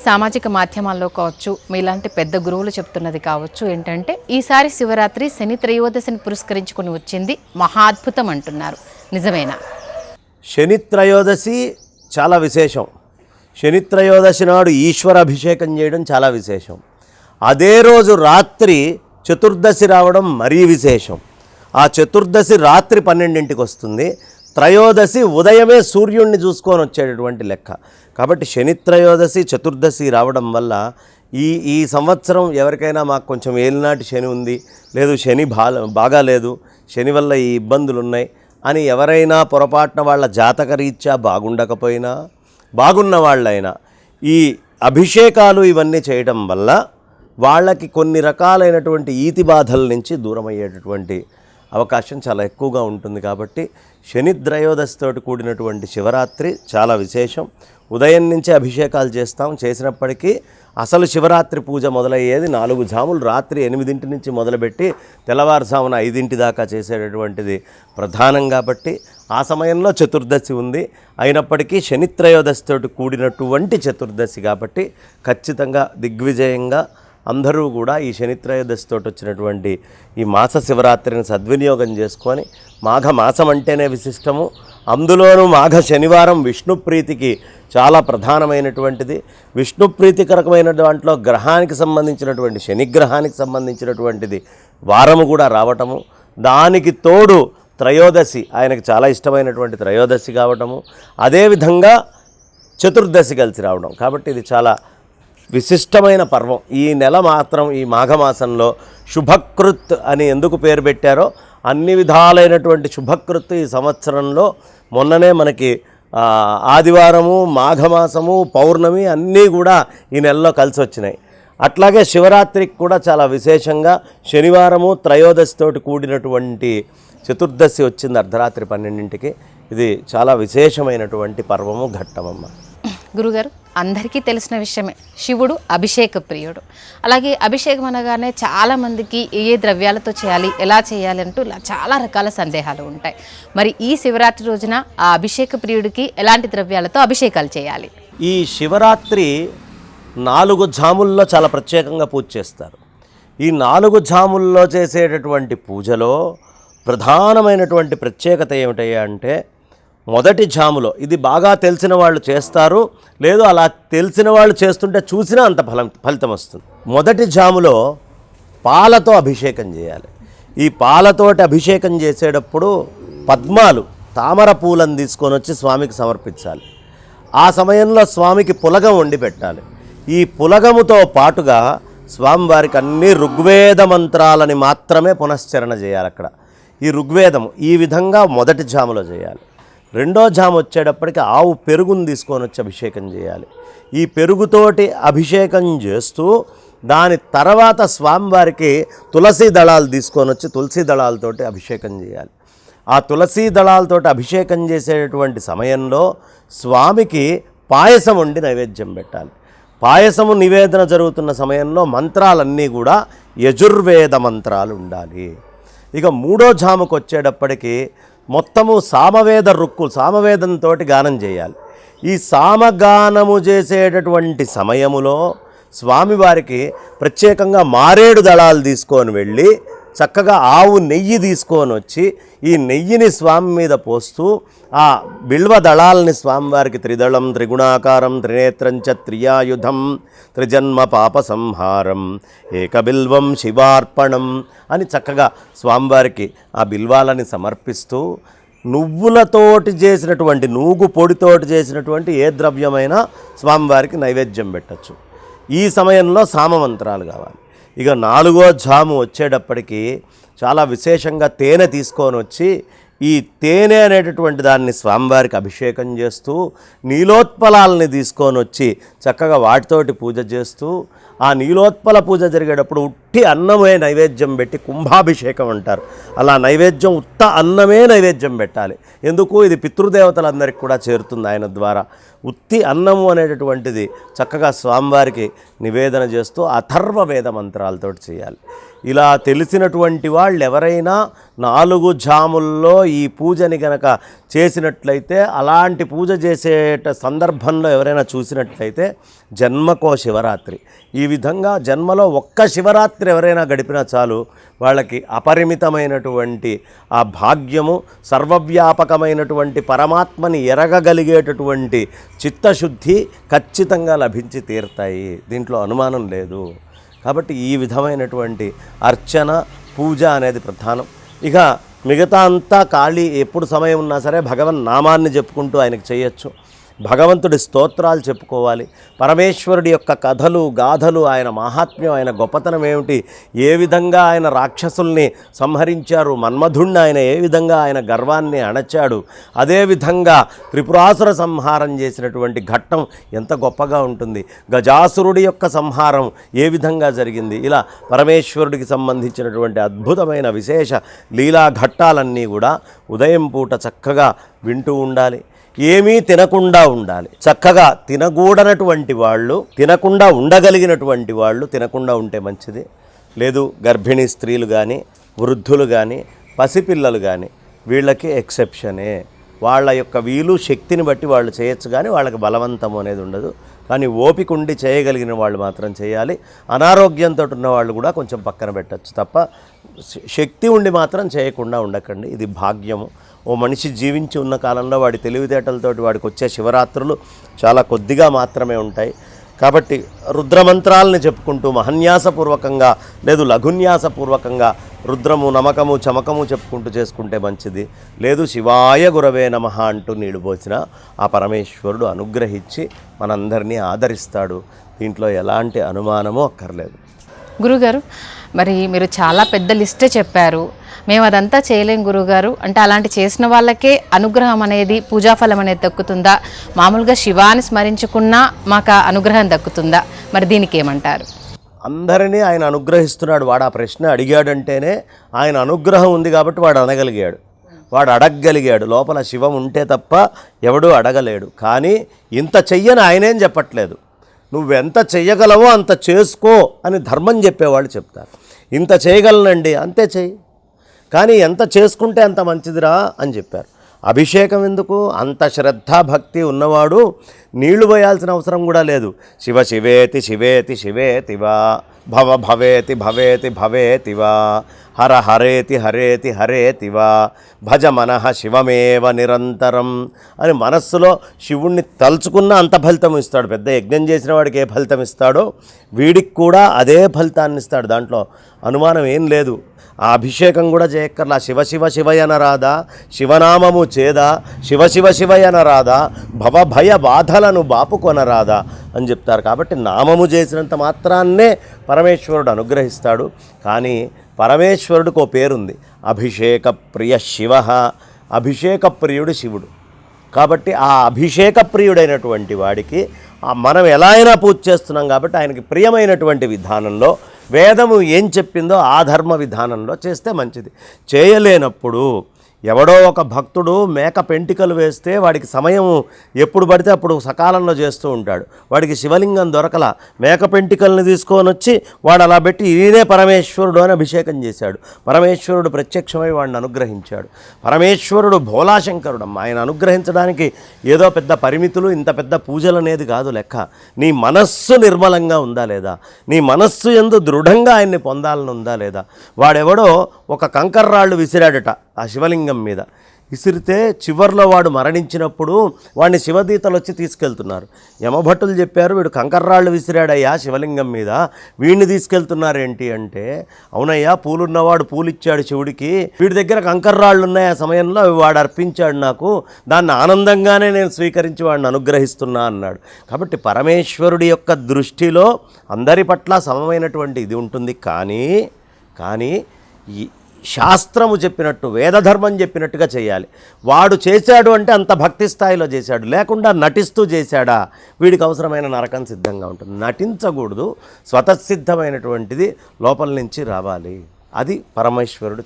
సామాజిక మాధ్యమాల్లో కావచ్చు, మీలాంటి పెద్ద గురువులు చెప్తున్నది కావచ్చు ఏంటంటే ఈసారి శివరాత్రి శని త్రయోదశిని పురస్కరించుకొని వచ్చింది మహా అద్భుతం అంటున్నారు. నిజమేనా? శని త్రయోదశి చాలా విశేషం. శని త్రయోదశి నాడు ఈశ్వర అభిషేకం చేయడం చాలా విశేషం. అదే రోజు రాత్రి చతుర్దశి రావడం మరీ విశేషం. ఆ చతుర్దశి రాత్రి 12ంటికి వస్తుంది. త్రయోదశి ఉదయమే సూర్యుడిని చూసుకొని వచ్చేటటువంటి లెక్క. కాబట్టి శని త్రయోదశి చతుర్దశి రావడం వల్ల ఈ సంవత్సరం ఎవరికైనా మాకు కొంచెం ఏలినాటి శని ఉంది, లేదు శని బాగాలేదు, శని వల్ల ఈ ఇబ్బందులు ఉన్నాయి అని ఎవరైనా పొరపాటున వాళ్ళ జాతకరీత్యా బాగుండకపోయినా బాగున్న వాళ్ళైనా ఈ అభిషేకాలు ఇవన్నీ చేయడం వల్ల వాళ్ళకి కొన్ని రకాలైనటువంటి ఈతి బాధల నుంచి దూరం అయ్యేటటువంటి అవకాశం చాలా ఎక్కువగా ఉంటుంది. కాబట్టి శని త్రయోదశితోటి కూడినటువంటి శివరాత్రి చాలా విశేషం. ఉదయం నుంచే అభిషేకాలు చేసినప్పటికీ అసలు శివరాత్రి పూజ మొదలయ్యేది 4 జాములు రాత్రి 8 నుంచి మొదలుపెట్టి తెల్లవారుజామున 5 దాకా చేసేటటువంటిది ప్రధానం. కాబట్టి ఆ సమయంలో చతుర్దశి ఉంది. అయినప్పటికీ శని త్రయోదశితోటి కూడినటువంటి చతుర్దశి కాబట్టి ఖచ్చితంగా దిగ్విజయంగా అందరూ కూడా ఈ శని త్రయోదశితోటి వచ్చినటువంటి ఈ మాస శివరాత్రిని సద్వినియోగం చేసుకొని, మాఘమాసం అంటేనే విశిష్టము, అందులోనూ మాఘ శనివారం విష్ణు ప్రీతికి చాలా ప్రధానమైనటువంటిది. విష్ణు ప్రీతికరకమైన దాంట్లో గ్రహానికి సంబంధించినటువంటి శనిగ్రహానికి సంబంధించినటువంటిది వారము కూడా రావటము, దానికి తోడు త్రయోదశి ఆయనకు చాలా ఇష్టమైనటువంటి త్రయోదశి కావటము, అదేవిధంగా చతుర్దశి కలిసి రావడం. కాబట్టి ఇది చాలా విశిష్టమైన పర్వం. ఈ నెల మాత్రం ఈ మాఘమాసంలో శుభకృత్ అని ఎందుకు పేరు పెట్టారో అన్ని విధాలైనటువంటి శుభకృత్ ఈ సంవత్సరంలో మొన్ననే మనకి ఆదివారము, మాఘమాసము, పౌర్ణమి అన్నీ కూడా ఈ నెలలో కలిసి వచ్చినాయి. అట్లాగే శివరాత్రికి కూడా చాలా విశేషంగా శనివారము త్రయోదశితోటి కూడినటువంటి చతుర్దశి వచ్చింది అర్ధరాత్రి 12ంటికి. ఇది చాలా విశేషమైనటువంటి పర్వము, ఘట్టమమ్మ. గురుగారు, అందరికీ తెలిసిన విషయమే, శివుడు అభిషేక ప్రియుడు. అలాగే అభిషేకం అనగానే చాలామందికి ఏ ద్రవ్యాలతో చేయాలి, ఎలా చేయాలి అంటూ చాలా రకాల సందేహాలు ఉంటాయి. మరి ఈ శివరాత్రి రోజున ఆ అభిషేక ప్రియుడికి ఎలాంటి ద్రవ్యాలతో అభిషేకాలు చేయాలి? ఈ శివరాత్రి 4 జాముల్లో చాలా ప్రత్యేకంగా పూజ చేస్తారు. ఈ 4 జాముల్లో చేసేటటువంటి పూజలో ప్రధానమైనటువంటి ప్రత్యేకత ఏమిటయ్యా అంటే, మొదటి జాములో ఇది బాగా తెలిసిన వాళ్ళు చేస్తారు, లేదు అలా తెలిసిన వాళ్ళు చేస్తుంటే చూసినా అంత ఫలితం వస్తుంది. మొదటి జాములో పాలతో అభిషేకం చేయాలి. ఈ పాలతోటి అభిషేకం చేసేటప్పుడు పద్మాలు, తామర పూలను తీసుకొని వచ్చి స్వామికి సమర్పించాలి. ఆ సమయంలో స్వామికి పులగం వండి పెట్టాలి. ఈ పులగముతో పాటుగా స్వామివారికి అన్ని ఋగ్వేద మంత్రాలని మాత్రమే పునశ్చరణ చేయాలి. అక్కడ ఈ ఋగ్వేదము ఈ విధంగా మొదటి జాములో చేయాలి. రెండో జాము వచ్చేటప్పటికి ఆవు పెరుగును తీసుకొని వచ్చి అభిషేకం చేయాలి. ఈ పెరుగుతోటి అభిషేకం చేస్తూ దాని తర్వాత స్వామివారికి తులసీ దళాలు తీసుకొని వచ్చి తులసీ దళాలతోటి అభిషేకం చేయాలి. ఆ తులసీ దళాలతోటి అభిషేకం చేసేటటువంటి సమయంలో స్వామికి పాయసం వండి నైవేద్యం పెట్టాలి. పాయసము నివేదన జరుగుతున్న సమయంలో మంత్రాలన్నీ కూడా యజుర్వేద మంత్రాలు ఉండాలి. ఇక మూడో జాముకు వచ్చేటప్పటికి మొత్తము సామవేద రుక్కులు, సామవేదంతో గానం చేయాలి. ఈ సామగానము చేసేటటువంటి సమయములో స్వామివారికి ప్రత్యేకంగా మారేడు దళాలు తీసుకొని వెళ్ళి చక్కగా ఆవు నెయ్యి తీసుకొని వచ్చి ఈ నెయ్యిని స్వామి మీద పోస్తూ ఆ బిల్వ దళాలని స్వామివారికి త్రిదళం త్రిగుణాకారం త్రినేత్రంచ త్రియాయుధం త్రిజన్మ పాప సంహారం ఏకబిల్వం శివార్పణం అని చక్కగా స్వామివారికి ఆ బిల్వాలని సమర్పిస్తూ నువ్వులతోటి చేసినటువంటి, నూగు పొడితోటి చేసినటువంటి ఏ ద్రవ్యమైనా స్వామివారికి నైవేద్యం పెట్టచ్చు. ఈ సమయంలో సామమంత్రాలు కావాలి. ఇక 4వ జాము వచ్చేటప్పటికి చాలా విశేషంగా తేనె తీసుకొని వచ్చి ఈ తేనె అనేటటువంటి దాన్ని స్వామివారికి అభిషేకం చేస్తూ నీలోత్పలాలని తీసుకొని వచ్చి చక్కగా వాటితోటి పూజ చేస్తూ ఆ నీలోత్పల పూజ జరిగేటప్పుడు ఉట్టి అన్నమే నైవేద్యం పెట్టి కుంభాభిషేకం అంటారు. అలా నైవేద్యం ఉత్త అన్నమే నైవేద్యం పెట్టాలి. ఎందుకు? ఇది పితృదేవతలందరికీ కూడా చేరుతుంది ఆయన ద్వారా. ఉత్తి అన్నము అనేటటువంటిది చక్కగా స్వామివారికి నివేదన చేస్తూ అథర్వ వేద మంత్రాలతోటి చేయాలి. ఇలా తెలిసినటువంటి వాళ్ళు ఎవరైనా 4 జాముల్లో ఈ పూజని గనక చేసినట్లయితే, అలాంటి పూజ చేసే సందర్భంలో ఎవరైనా చూసినట్లయితే జన్మకో శివరాత్రి. ఈ విధంగా జన్మలో ఒక్క శివరాత్రి ఎవరైనా గడిపినా చాలు, వాళ్ళకి అపరిమితమైనటువంటి ఆ భాగ్యము, సర్వవ్యాపకమైనటువంటి పరమాత్మని ఎరగగలిగేటటువంటి చిత్తశుద్ధి ఖచ్చితంగా లభించి తీరుతాయి. దీంట్లో అనుమానం లేదు. కాబట్టి ఈ విధమైనటువంటి అర్చన, పూజ అనేది ప్రధానం. ఇక మిగతా అంతా ఖాళీ, ఎప్పుడు సమయం ఉన్నా సరే భగవన్ నామాన్ని చెప్పుకుంటూ ఆయనకు చేయొచ్చు. భగవంతుడి స్తోత్రాలు చెప్పుకోవాలి. పరమేశ్వరుడి యొక్క కథలు, గాథలు, ఆయన మహాత్మ్యం, ఆయన గొప్పతనం ఏమిటి, ఏ విధంగా ఆయన రాక్షసుల్ని సంహరించారు, మన్మధుణ్ణి ఆయన ఏ విధంగా ఆయన గర్వాన్ని అణచాడు, అదేవిధంగా త్రిపురాసుర సంహారం చేసినటువంటి ఘట్టం ఎంత గొప్పగా ఉంటుంది, గజాసురుడి యొక్క సంహారం ఏ విధంగా జరిగింది, ఇలా పరమేశ్వరుడికి సంబంధించినటువంటి అద్భుతమైన విశేష లీలా ఘట్టాలన్నీ కూడా ఉదయం పూట చక్కగా వింటూ ఉండాలి. ఏమీ తినకుండా ఉండాలి. చక్కగా తినకూడనటువంటి వాళ్ళు, తినకుండా ఉండగలిగినటువంటి వాళ్ళు తినకుండా ఉంటే మంచిది. లేదు గర్భిణీ స్త్రీలు కానీ, వృద్ధులు కానీ, పసిపిల్లలు కానీ, వీళ్ళకి ఎక్సెప్షనే. వాళ్ళ యొక్క వీలు శక్తిని బట్టి వాళ్ళు చేయొచ్చు, కానీ వాళ్ళకి బలవంతం అనేది ఉండదు. కానీ ఓపిక ఉండి చేయగలిగిన వాళ్ళు మాత్రం చేయాలి. అనారోగ్యంతో ఉన్న వాళ్ళు కూడా కొంచెం పక్కన పెట్టచ్చు తప్ప శక్తి ఉండి మాత్రం చేయకుండా ఉండకండి. ఇది భాగ్యము. ఓ మనిషి జీవించి ఉన్న కాలంలో వాడి తెలివితేటలతోటి వాడికి వచ్చే శివరాత్రులు చాలా కొద్దిగా మాత్రమే ఉంటాయి. కాబట్టి రుద్రమంత్రాలని చెప్పుకుంటూ మహన్యాసపూర్వకంగా, లేదు లఘున్యాసపూర్వకంగా రుద్రము, నమకము, చమకము చెప్పుకుంటూ చేసుకుంటే మంచిది. లేదు శివాయ గురవే నమః అంటూ నీళ్ళు పోసిన ఆ పరమేశ్వరుడు అనుగ్రహించి మనందరినీ ఆదరిస్తాడు. దీంట్లో ఎలాంటి అనుమానమూ అక్కర్లేదు. గురుగారు, మరి మీరు చాలా పెద్ద లిస్టే చెప్పారు. మేము అదంతా చేయలేం గురుగారు అంటే, అలాంటి చేసిన వాళ్ళకే అనుగ్రహం అనేది, పూజాఫలం అనేది దక్కుతుందా? మామూలుగా శివాని స్మరించుకున్నా మాకు అనుగ్రహం దక్కుతుందా? మరి దీనికి ఏమంటారు? అందరినీ ఆయన అనుగ్రహిస్తున్నాడు. వాడు ఆ ప్రశ్న అడిగాడంటేనే ఆయన అనుగ్రహం ఉంది కాబట్టి వాడు అనగలిగాడు, వాడు అడగగలిగాడు. లోపల శివం ఉంటే తప్ప ఎవడూ అడగలేడు. కానీ ఇంత చెయ్యని ఆయనేం చెప్పట్లేదు. నువ్వెంత చెయ్యగలవో అంత చేసుకో అని ధర్మం చెప్పేవాళ్ళు చెప్తారు. ఇంత చేయగలనండి, అంతే చెయ్యి, కానీ ఎంత చేసుకుంటే అంత మంచిదిరా అని చెప్పారు. అభిషేకం ఎందుకు? అంత శ్రద్ధ భక్తి ఉన్నవాడు నీళ్లు పోయాల్సిన అవసరం కూడా లేదు. శివ శివేతి శివేతి శివేతివా, భవ భవేతి భవేతి భవేతివా, హర హరేతి హరేతి హరేతివా, భజ మనః శివమేవ నిరంతరం అని మనస్సులో శివుణ్ణి తలుచుకున్న అంత ఫలితం ఇస్తాడు. పెద్ద యజ్ఞం చేసిన వాడికి ఏ ఫలితం ఇస్తాడో వీడికి కూడా అదే ఫలితాన్ని ఇస్తాడు. దాంట్లో అనుమానం ఏం లేదు. ఆ అభిషేకం కూడా చేయక్కర్లా. శివ శివ శివయనరాదా, శివనామము చేదా, శివ శివ శివయనరాదా, భవభయ బాధలను బాపుకొనరాదా అని చెప్తారు. కాబట్టి నామము చేసినంత మాత్రాన్నే పరమేశ్వరుడు అనుగ్రహిస్తాడు. కానీ పరమేశ్వరుడికి ఓ పేరుంది, అభిషేక ప్రియ శివ. అభిషేక ప్రియుడు శివుడు. కాబట్టి ఆ అభిషేక ప్రియుడైనటువంటి వాడికి మనం ఎలా అయినా పూజ చేస్తున్నాం కాబట్టి ఆయనకి ప్రియమైనటువంటి విధానంలో, వేదము ఏం చెప్పిందో ఆ ధర్మ విధానంలో చేస్తే మంచిది. చేయలేనప్పుడు ఎవడో ఒక భక్తుడు మేక పెంటికలు వేస్తే వాడికి సమయం ఎప్పుడు పడితే అప్పుడు సకాలంలో చేస్తూ ఉంటాడు. వాడికి శివలింగం దొరకల, మేక పెంటికల్ని తీసుకొని వచ్చి వాడు అలా పెట్టి ఈయనే పరమేశ్వరుడు అని అభిషేకం చేశాడు. పరమేశ్వరుడు ప్రత్యక్షమై వాడిని అనుగ్రహించాడు. పరమేశ్వరుడు భోలాశంకరుడు. ఆయన అనుగ్రహించడానికి ఏదో పెద్ద పరిమితులు, ఇంత పెద్ద పూజలు అనేది కాదు లెక్క. నీ మనస్సు నిర్మలంగా ఉందా లేదా, నీ మనస్సు యందు దృఢంగా ఆయన్ని పొందాలని ఉందా లేదా. వాడెవడో ఒక కంకర్రాళ్ళు విసిరాడట ఆ శివలింగం మీద. విసిరితే చివర్లో వాడు మరణించినప్పుడు వాడిని శివదీతలు వచ్చి తీసుకెళ్తున్నారు. యమభట్టులు చెప్పారు, వీడు కంకర్రాళ్ళు విసిరాడయ్యా శివలింగం మీద, వీడిని తీసుకెళ్తున్నారేంటి అంటే, అవునయ్యా పూలున్నవాడు పూలిచ్చాడు శివుడికి, వీడి దగ్గర కంకర్రాళ్ళు ఉన్నాయి, ఆ సమయంలో వాడు అర్పించాడు నాకు, దాన్ని ఆనందంగానే నేను స్వీకరించి వాడిని అనుగ్రహిస్తున్నా అన్నాడు. కాబట్టి పరమేశ్వరుడి యొక్క దృష్టిలో అందరి పట్ల సమమైనటువంటి ఇది ఉంటుంది. కానీ ఈ శాస్త్రము చెప్పినట్టు, వేదధర్మం చెప్పినట్టుగా చేయాలి. వాడు చేశాడు అంటే అంత భక్తి స్థాయిలో చేశాడు, లేకుండా నటిస్తూ చేశాడా వీడికి అవసరమైన నరకం సిద్ధంగా ఉంటుంది. నటించకూడదు, స్వతసిద్ధమైనటువంటిది లోపల నుంచి రావాలి. అది పరమేశ్వరుడు